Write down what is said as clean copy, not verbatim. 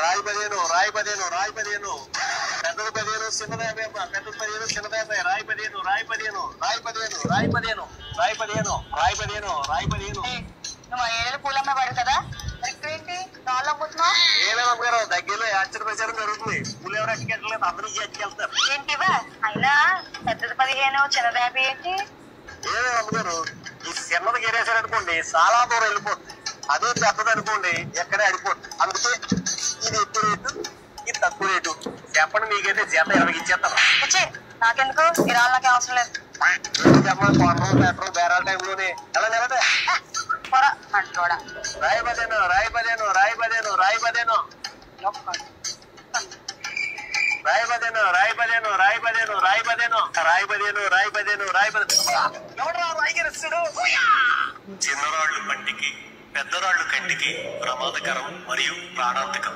రాయి 15 రాయి 15 రాయి 15 పెద్దది 15 చిన్నది 50 పెద్దది 15 చిన్నది 50 రాయి 15 రాయి 15 రాయి 15 రాయి 15 రాయి 15 రాయి 15 రాయి 15. నువ్వు 7 పూలమ్మ పడు కదా ఏంటి నాలో పోతున్నావు? ఏమేమమ్మారు దగ్గరలో యాక్షన్ ప్రచారం జరుగుతుంది. పూలు ఎవరు ఎట్టుకెళ్ళలేదు, అందరూ ఎట్టుకెళ్తారు. ఏంటివా అయినా పెద్దది 15 చిన్నది 50 ఏంటి? ఏమేమమ్మారు ఈ చిన్నది గెరేసారనుకోండి చాలా దూరం వెళ్ళిపోతుంది. అదే పెద్దది అనుకోండి ఎక్కడే అడిపోతుంది. అందుకే ఇది ఎక్కువ రేటు ఇది తక్కువ రేటు. చెప్పండి మీకైతే జత 20 ఇచ్చేస్తాను. నాకెందుకు ఈ రాళ్ళు నాకే అవసరం లేదు. చెప్పండి కొనరు పెట్టరు బేరాల టైంలోనే ఎలా నిలబడే అంటోడా రాయి 15 రాయి 15 రాయి 15 రాయి 15 రాయి 15 రాయి 15 రాయి 15 రాయి 15 రాయి 15 రాయి 15 రాయి 15 ఎవడరా రాయి గెలుస్తాడు? చిన్నరాళ్ళు పంటికి పెద్దరాళ్ళు కంటికి ప్రమాదకరం మరియు ప్రాణాంతకం.